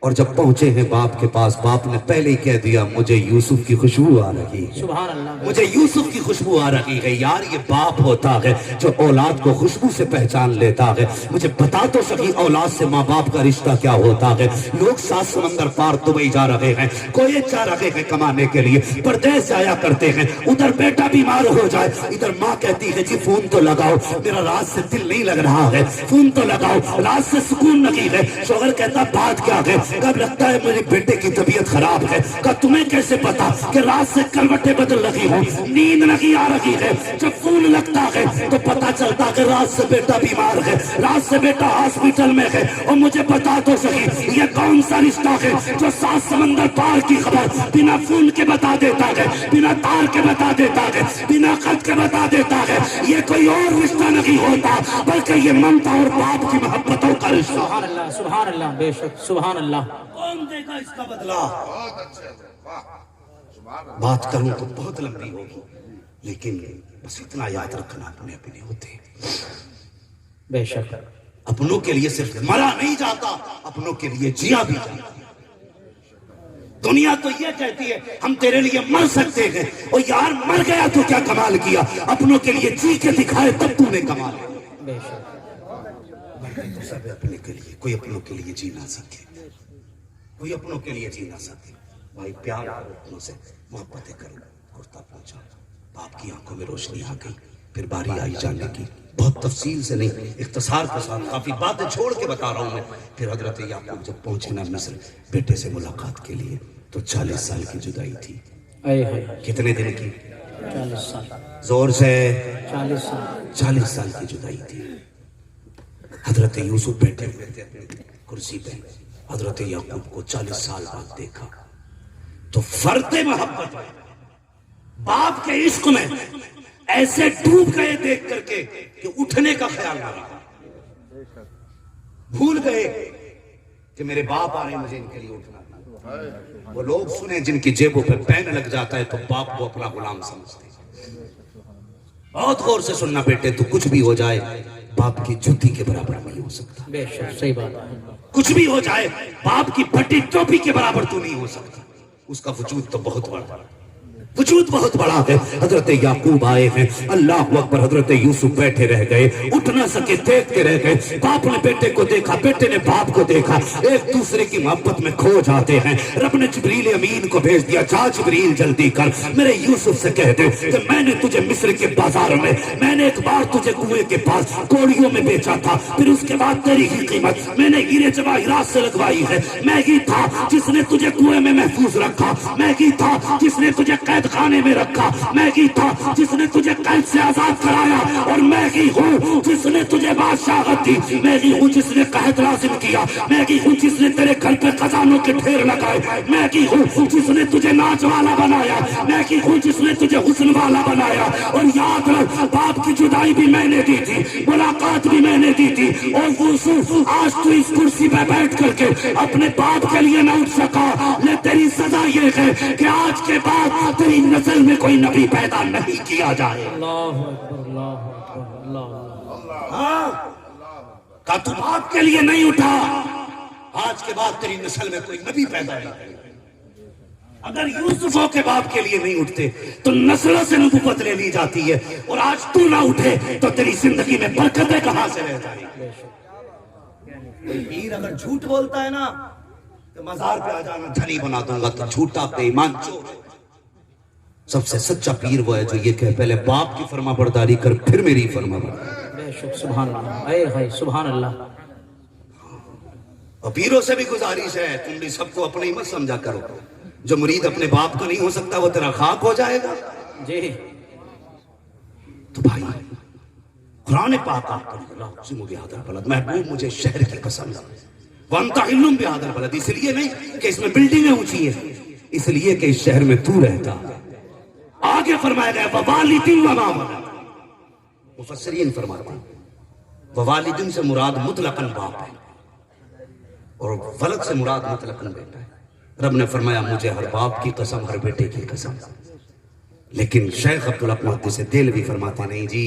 اور جب پہنچے ہیں باپ کے پاس، باپ نے پہلے ہی کہہ دیا مجھے یوسف کی خوشبو آ رہی ہے، سبحان اللہ مجھے یوسف کی خوشبو آ رہی ہے۔ یار یہ باپ ہوتا ہے جو اولاد کو خوشبو سے پہچان لیتا ہے۔ مجھے بتا تو سکی اولاد سے ماں باپ کا رشتہ کیا ہوتا ہے۔ لوگ 7 سمندر پار دبئی جا رہے ہیں، کوئی جا رہے ہیں کمانے کے لیے، پردیس جایا کرتے ہیں، ادھر بیٹا بیمار ہو جائے، ادھر ماں کہتی ہے جی فون تو لگاؤ، میرا رات سے دل نہیں لگ رہا ہے، فون تو لگاؤ، رات سے سکون نہیں ہے۔ شوہر کہتا بات کیا ہے؟ کب لگتا ہے میرے بیٹے کی طبیعت خراب ہے۔ کہ تمہیں کیسے پتا کہ رات سے کروٹیں بدل رہی ہوں، نیند نہیں آ رہی ہے؟ جب فون لگتا ہے تو پتا چلتا کہ رات سے بیٹا بیمار ہے، رات سے بیٹا ہاسپٹل میں ہے۔ اور مجھے بتا تو صحیح یہ کون سا رشتہ ہے جو 7 سمندر پار کی خبر بنا فون کے بتا دیتا ہے، بنا تار کے بتا دیتا ہے، بنا خط کے بتا دیتا ہے؟ یہ کوئی اور رشتہ نہیں ہوتا بلکہ یہ ممتا اور باپ کی محبتوں کا رشتہ۔ سبحان اللہ سبحان اللہ، بے شک سبحان اللہ۔ کون دے گا اس کا بدلہ؟ بات کروں تو بہت لمبی ہوگی، لیکن بس اتنا یاد رکھنا اپنے اپنے ہوتے ہیں۔ بے شک اپنوں کے لیے صرف مرا نہیں جاتا، اپنوں کے لیے جیا بھی جاتا۔ دنیا تو یہ کہتی ہے ہم تیرے لیے مر سکتے ہیں، اور یار مر گیا تو کیا کمال کیا؟ اپنوں کے لیے جی کے دکھائے تب تو نے کمال کیا۔ بے شک تو سب اپنے کے لیے، کوئی اپنوں کے لیے جی نہ سکے، کوئی اپنوں کے لیے جی نہ سکے۔ بھائی پیار کرو، اپنوں سے محبتیں کرو، کرتا پہنچا۔ باپ کی آنکھوں میں روشنی آ گئی، پھر باری آئی جانے کی، بہت تفصیل سے نہیں، اختصار کے ساتھ کافی باتیں چھوڑ کے بتا رہا ہوں میں۔ پھر حضرت یعقوب جب پہنچے نا مصر بیٹے سے ملاقات کے لیے، تو 40 سال کی جدائی تھی۔ اے ہے کتنے دن کی؟ 40 سال، زور سے 40 سال۔ 40 سال کی جدائی تھی۔ حضرت یوسف بیٹھے ہوئے تھے اپنی کرسی پہ، حضرت یعقوب کو 40 سال بعد دیکھا تو فرد محبت میں، باپ کے عشق میں ایسے ڈوب گئے دیکھ کر کے کہ اٹھنے کا خیال نہ رہا۔ بھول گئے کہ میرے باپ آ رہے ہیں، مجھے ان کے لیے اٹھنا۔ وہ لوگ سنیں جن کی جیبوں پہ پین لگ جاتا ہے تو باپ کو اپنا غلام سمجھتے ہیں۔ بہت غور سے سننا بیٹے، تو کچھ بھی ہو جائے باپ کی جوتی کے برابر نہیں ہو سکتا۔ بے شک صحیح بات ہے۔ کچھ بھی ہو جائے باپ کی پھٹی ٹوپی کے برابر تو نہیں ہو سکتا۔ اس کا وجود تو بہت بڑا، وجود بہت بڑا ہے۔ حضرت یعقوب آئے ہیں، اللہ اکبر، حضرت یوسف بیٹھے رہ گئے، اٹھ نہ سکے، دیکھتے رہ گئے۔ باپ نے بیٹے کو دیکھا، بیٹے نے باپ کو دیکھا، ایک دوسرے کی محبت میں کھو جاتے ہیں۔ رب نے جبریل امین کو بھیج دیا، جا جبریل جلدی کر میرے یوسف سے کہہ دے کہ میں نے تجھے مصر کے بازار میں نے ایک بار تجھے کنویں کے پاس کوڑیوں میں بیچا تھا، پھر اس کے بعد تیری ہی قیمت میں نے ہیرے جواہرات سے لگوائی ہے۔ میں ہی تھا جس نے تجھے کنویں میں محفوظ رکھا، میں ہی تھا جس نے تجھے قید خانے میں رکھا، میں ہی تھا جس نے تجھے قید سے آزاد کرایا، اور میں ہی ہوں جس نے تجھے بادشاہت دی، میں ہی ہوں جس نے قحط لازم کیا، میں ہی ہوں جس نے تیرے گھر پہ خزانوں کے ڈھیر لگائے، میں ہی ہوں جس نے تجھے ناچ والا بنایا، میں ہی ہوں جس نے تجھے حسن والا بنایا۔ اور یاد رکھ باپ کی جدائی بھی میں نے دی تھی، ملاقات بھی میں نے دی تھی، اور یوسف آج تو اس کرسی پہ بیٹھ کر کے اپنے باپ کے لیے نہ اٹھ سکا، لے تیری سزا یہ ہے کہ آج کے بعد تیری نسل میں کوئی نبی پیدا نہیں کیا جائے۔ اللہ اکبر اللہ اکبر اللہ۔ ہاں کہ تو باپ کے لیے نہیں اٹھا، آج کے بعد تیری نسل میں کوئی نبی پیدا نہیں کرے۔ اگر یوسفوں کے باپ کے لیے نہیں اٹھتے تو نسلوں سے نبوت لے لی جاتی ہے، اور آج تو نہ اٹھے تو تیری زندگی میں برکتیں کہاں سے رہ جائیں گی؟ کوئی پیر اگر جھوٹ بولتا ہے نا تو مزار پہ آ جانا، دھنی بنا دوں گا، تو جھوٹا بے ایمان چور ہے۔ سب سے سچا پیر وہ ہے جو یہ کہ پہلے باپ کی فرما برداری کر پھر میری فرما برداری۔ بے شک سبحان اللہ، اے ہے سبحان اللہ۔ اور پیروں سے بھی گزارش ہے تم بھی سب کو اپنے ہی مت سمجھا کرو، جو مرید اپنے باپ کا نہیں ہو سکتا وہ تیرا خاک ہو جائے گا۔ جی تو بھائی قرآن پاک محبوب مجھے شہر کی قسم وانتا علم بہادر بلد، اس لیے نہیں کہ اس میں بلڈنگیں اونچی ہیں، اس لیے کہ اس شہر میں تو رہتا۔ آگے فرمایا گیا ووالدین وما ولد، مفسرین فرماتے ہیں ووالدین سے مراد مطلقاً باپ ہے، اور ولد سے مراد مطلقاً بیٹا ہے۔ رب نے فرمایا مجھے ہر باپ کی قسم، ہر بیٹے کی قسم۔ لیکن شیخ عبدالحق محدث دہلوی فرماتے نہیں جی،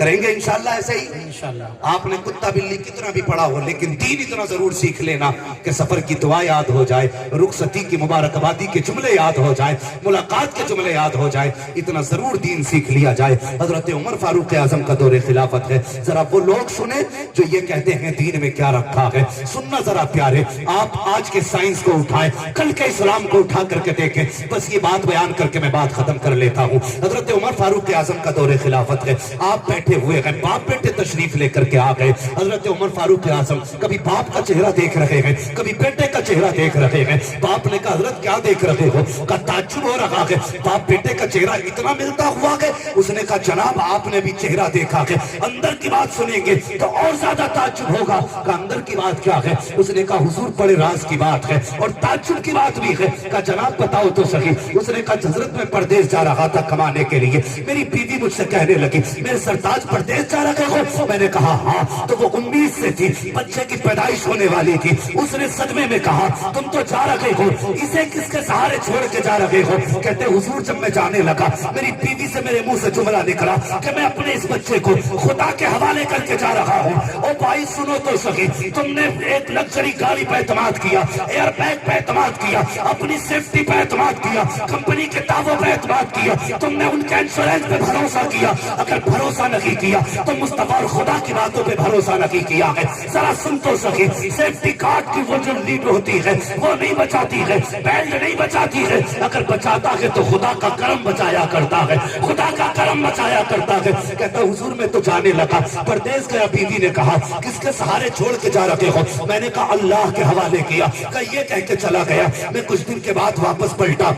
کریں گے انشاءاللہ ایسے ہی انشاءاللہ. آپ نے کتا بلی کتنا بھی پڑھا ہو لیکن دین اتنا ضرور سیکھ لینا کہ سفر کی دعا یاد ہو جائے, رخصتی کی مبارکبادی کے جملے یاد ہو جائے, ملاقات کے جملے یاد ہو جائے, اتنا ضرور دین سیکھ لیا جائے. حضرت عمر فاروق اعظم کا دور خلافت ہے, ذرا وہ لوگ سنیں جو یہ کہتے ہیں دین میں کیا رکھا ہے. سننا ذرا پیارے, آپ آج کے سائنس کو اٹھائیں, کل کے اسلام کو اٹھا کر کے دیکھیں. بس یہ بات بیان کر کے میں بات ختم کر لیتا ہوں. حضرت عمر فاروق اعظم کا دور خلافت ہے, آپ بیٹھے ہوئے ہیں, باپ بیٹے تشریف لے کر کے آ گئے. حضرت عمر فاروق اعظم کبھی باپ کا چہرہ دیکھ رہے ہیں, کبھی بیٹے کا چہرہ دیکھ رہے ہیں. باپ نے کہا حضرت کیا دیکھ رہے ہو؟ کہا تعجب ہو رہا ہے, باپ بیٹے کا چہرہ اتنا ملتا ہوا ہے. اس نے کہا جناب آپ نے بھی چہرہ دیکھا ہے, اندر کی بات سنیں گے تو اور زیادہ تعجب ہوگا. کہا اندر کی بات کیا ہے؟ اس نے کہا حضور بڑے راز کی بات ہے اور تعجب کی بات بھی ہے. کہا جناب بتاؤ تو صحیح. اس نے کہا حضرت میں پردیس جا رہا تھا کمانے کے لیے, میری بیوی مجھ سے کہنے لگی میرے سرتاج پردیس جا رہے ہو؟ میں نے کہا ہاں. تو وہ 19 سے تھی, بچے کی پیدائش ہونے والی تھی. اس نے صدمے میں کہا تم تو جا رہے ہو, اسے کس کے سہارے چھوڑ کے جا رہے ہو؟ کہتے حضور جب میں جانے لگا میری بیوی سے میرے منہ سے جملہ نکلا کہ میں اپنے اس بچے کو خدا کے حوالے کر کے جا رہا ہوں. او بھائی سنو تو صحیح, تم نے ایک لگژری گاڑی پہ اعتماد کیا, ایئر بیگ پہ اعتماد کیا, اپنی سیفٹی پہ اعتماد کیا, کمپنی کے دعووں پہ اعتماد کیا, تم نے ان کے انشورنس پہ بھروسہ کیا. اگر بھروسہ نہیں کیا تو مصطفیٰ اور خدا کی باتوں پہ بھروسہ نہیں کیا ہے. ذرا سن تو صحیح, سیفٹی کارڈ کی وہ جو لیڈ ہوتی ہے وہ نہیں بچاتی ہے, بیلٹ نہیں بچاتی ہے. اگر بچاتا ہے تو خدا کا کرم بچایا کرتا ہے, خدا کا کرم بچایا کرتا ہے. کہتا حضور میں تو جانے لگا, پردیس گیا. بیوی نے کہا کس کے سہارے چھوڑ کے جا رہے ہو؟ میں نے کہا اللہ کے حوالے کیا. کہ یہ کہہ کے چلا گیا. میں کچھ دن کے بعد واپس پلٹا,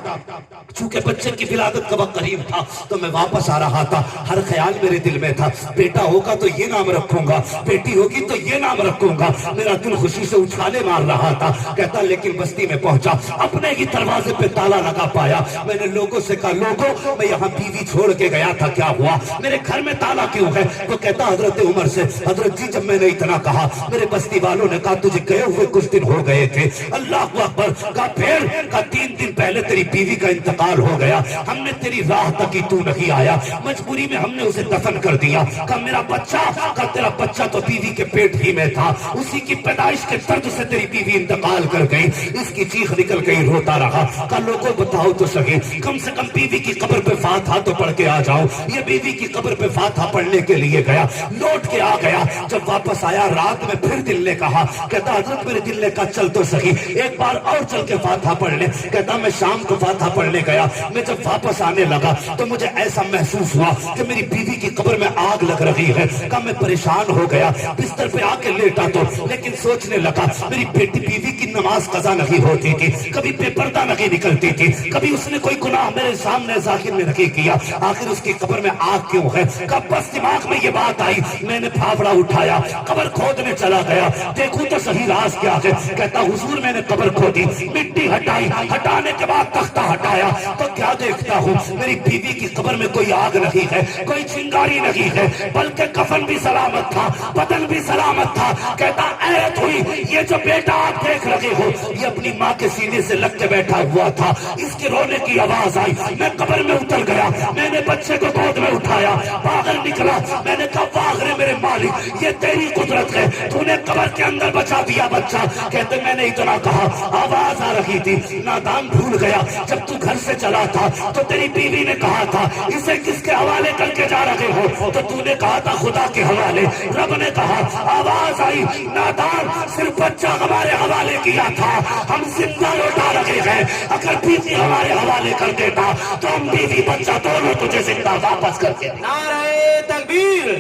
چونکہ بچے کی ولادت کا وقت قریب تھا تو میں واپس آ رہا تھا. ہر خیال میرے دل میں تھا بیٹا ہوگا تو یہ نام رکھوں گا, بیٹی ہوگی تو یہ نام رکھوں گا. میرا دل خوشی سے اچھالے مار رہا تھا. کہتا لیکن بستی میں پہنچا, اپنے ہی دروازے پہ تالا لگا پایا. میں نے لوگوں سے کہا لوگوں میں یہاں بیوی چھوڑ کے گیا تھا, کیا ہوا؟ میرے گھر میں تالا کیوں ہے؟ وہ کہتا حضرت عمر سے حضرت جی جب میں نے اتنا کہا میرے بستی والوں نے کہا تجھے گئے ہوئے کچھ دن ہو گئے تھے. اللہ اکبر. کہا پھر؟ کہا 3 دن پہلے تیری بیوی کا انتقال ہو گیا, ہم نے تیری راہ تک ہی تو نہیں آیا, مجبوری میں ہم نے اسے دفن کر دیا. کہا میرا بچہ؟ کہا تیرا بچہ تو بیوی کے پیٹ ہی میں تھا, اسی کی پیدائش کے درد سے تیری بیوی انتقال کر گئی. اس کی چیخ نکل گئی, روتا رہا. کہا لوگوں بتاؤ تو صحیح, کم سے کم بیوی کی قبر پہ فاتحہ تو پڑھ کے آ جاؤ. یہ بیوی کی قبر پہ فاتحہ پڑھنے کے لیے گیا, لوٹ کے آ گیا. جب واپس آیا رات میں پھر دل نے کہا, کہتا حضرت میرے دل نے کہا چل تو صحیح ایک بار اور چل کے فاتحہ پڑھ لے. کہتا میں شام کو فاتحہ پڑھنے گیا. میں جب واپس آنے لگا تو مجھے ایسا محسوس ہوا کہ میری بیوی کی قبر میں آگ لگ رہی ہے. کہا میں پریشان ہو گیا, بستر پہ آ کے لیٹا تو, لیکن سوچنے لگا میری بیٹی بیوی کی نماز قضا نہیں ہوتی تھی, کبھی بے پردہ نہیں نکلتی تھی, کبھی اس نے کوئی گناہ میرے سامنے ظاہر میں نہیں کیا, آخر اس کی قبر میں آگ کیوں ہے؟ کہا بس دماغ میں یہ بات آئی, میں نے پھاوڑا اٹھایا, قبر کھودنے چلا گیا, دیکھوں تو صحیح راز کیا ہے. کہتا حضور میں نے قبر کھودی, مٹی ہٹائی, ہٹانے کے بعد تختہ ہٹایا تو کیا دیکھتا ہوں میری بیوی کی قبر میں کوئی آگ نہیں ہے, کوئی چنگاری نہیں ہے, بلکہ کفن بھی سلامت تھا, بدن بھی سلامت تھا. کہتا حیرت ہوئی, یہ جو بیٹا آپ دیکھ رہے ہو یہ اپنی ماں کے سینے سے لگ کے بیٹھا ہوا تھا. اس کے رونے کی آواز آئی, میں قبر میں اتر گیا, میں نے بچے کو گود میں اٹھایا, باہر نکلا. میں نے کہا واہ رے میرے مالک, یہ تیری قدرت ہے, تو نے قبر کے اندر بچا دیا بچہ. کہتے میں نے اتنا کہا, آواز آ رہی تھی, نادان بھول گیا جب تو گھر سے چلا تھا تو تیری بیوی نے کہا تھا اسے کس کے حوالے کر کے جا رہے ہو, تو نے کہا تھا خدا کے حوالے. رب نے کہا, آواز آئی, نادان صرف بچہ ہمارے حوالے کیا تھا, ہم زندہ لوٹا رہے ہیں. اگر بیوی ہمارے حوالے کر دیتا تو ہم بیوی بچہ دونوں تجھے زندہ واپس کر کے. نعرہ تکبیر,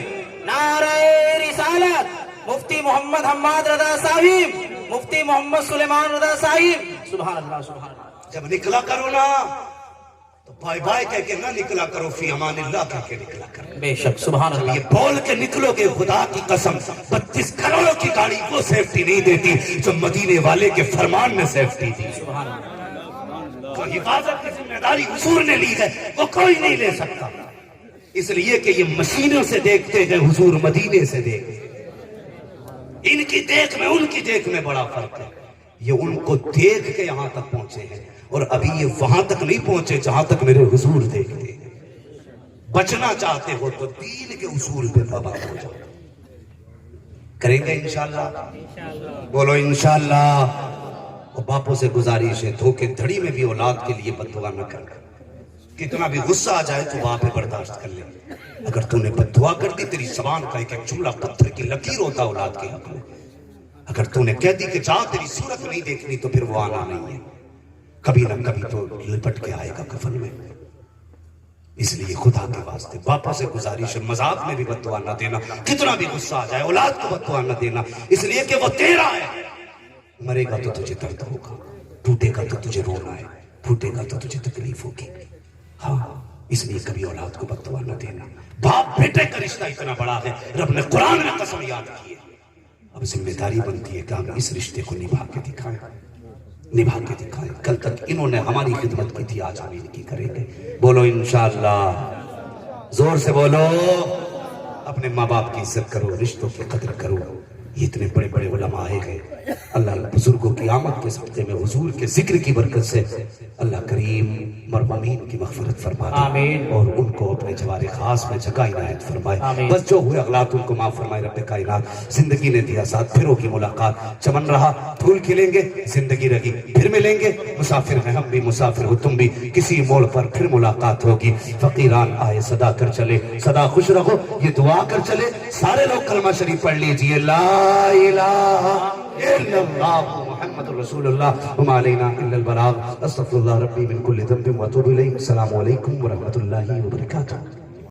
نعرہ رسالت, مفتی محمد حماد رضا صاحب, مفتی محمد سلیمان رضا صاحب. سبحان اللہ, سبحان اللہ. جب نکلا کرو نا تو بائے بائے کہہ کے نہ نکلا کرو, فی امان اللہ کہہ کے نکلا کرو. بے شک, سبحان اللہ. یہ بول کے نکلو گے خدا کی قسم 32 کروڑوں کی گاڑی وہ سیفٹی نہیں دیتی جو مدینے والے کے فرمان میں سیفٹی تھی. سبحان اللہ. جو حفاظت کی ذمہ داری حضور نے لی ہے وہ کوئی نہیں لے سکتا, اس لیے کہ یہ مشینوں سے دیکھتے ہیں, حضور مدینے سے دیکھتے. ان کی دیکھ میں ان کی دیکھ میں بڑا فرق ہے. یہ ان کو دیکھ کے یہاں تک پہنچے ہیں, اور ابھی یہ وہاں تک نہیں پہنچے جہاں تک میرے حضور دیکھتے ہیں. بچنا چاہتے ہو تو دین کے اصول پہ پابند ہو جاؤ. کریں گے انشاءاللہ؟ بولو انشاءاللہ. اور باپوں سے گزارش ہے دھوکے دھڑی میں بھی اولاد کے لیے بد دعا نہ کر. کتنا بھی غصہ آ جائے تو وہاں پہ برداشت کر لے. اگر تو نے بد دعا کر دی تیری زبان کا ایک ایک جملہ پتھر کی لکیر ہوتا اولاد کے حق میں. اگر تو نے کہہ دی کہ جا تیری صورت نہیں دیکھنی تو پھر وہ آنا نہیں ہے. کبھی نہ کبھی تو لپٹ کے آئے گا کفن میں. اس لیے خدا کے واسطے باپوں سے گزارش ہے مذاق میں بھی بد دعا نہ دینا. کتنا بھی غصہ آ جائے اولاد کو بد دعا نہ دینا. اس لیے کہ وہ تیرا ہے. مرے گا تو تجھے درد ہوگا, ٹوٹے گا تو تجھے رونا ہے, پھوٹے گا تو تجھے تکلیف ہوگی. ہاں اس لیے کبھی اولاد کو بد دعا نہ دینا. باپ بیٹے کا رشتہ اتنا بڑا ہے, رب نے قرآن میں قسم یاد کی ہے. اب ذمہ داری بنتی ہے کہ ہم اس رشتے کو نبھا کے دکھائیں, نبھا کے دکھائیں. کل تک انہوں نے ہماری خدمت کی تھی, آج ہم ان کی کریں گے. بولو انشاءاللہ, زور سے بولو. اپنے ماں باپ کی عزت کرو, رشتوں کی قدر کرو. یہ اتنے بڑے بڑے علماء آئے گئے. اللہ بزرگوں کی آمد کے صدقے میں حضور کے ذکر کی برکت سے اللہ کریم مرحومین کی مغفرت فرما دے اور ان کو اپنے جوار خاص میں جگہ عنایت فرمائے. بس جو ہوئے اغلاط ان کو معاف فرمائے رب کائنات. زندگی نے دیا ساتھ, پھر ہوگی ملاقات. چمن رہا پھول کھلیں گے, زندگی رہی پھر ملیں گے. مسافر ہیں ہم بھی, مسافر ہو تم بھی, کسی موڑ پر پھر ملاقات ہوگی. فقیران آئے صدا کر چلے, صدا خوش رہو یہ دعا کر چلے. سارے لوگ کلمہ شریف پڑھ لیجئے. لا الہ الا اللہ محمد رسول اللہ وما علینا الا البلاغ. استغفر اللہ ربی من کل ذنب واتوب الیہ. السلام علیکم ورحمۃ اللہ وبرکاتہ.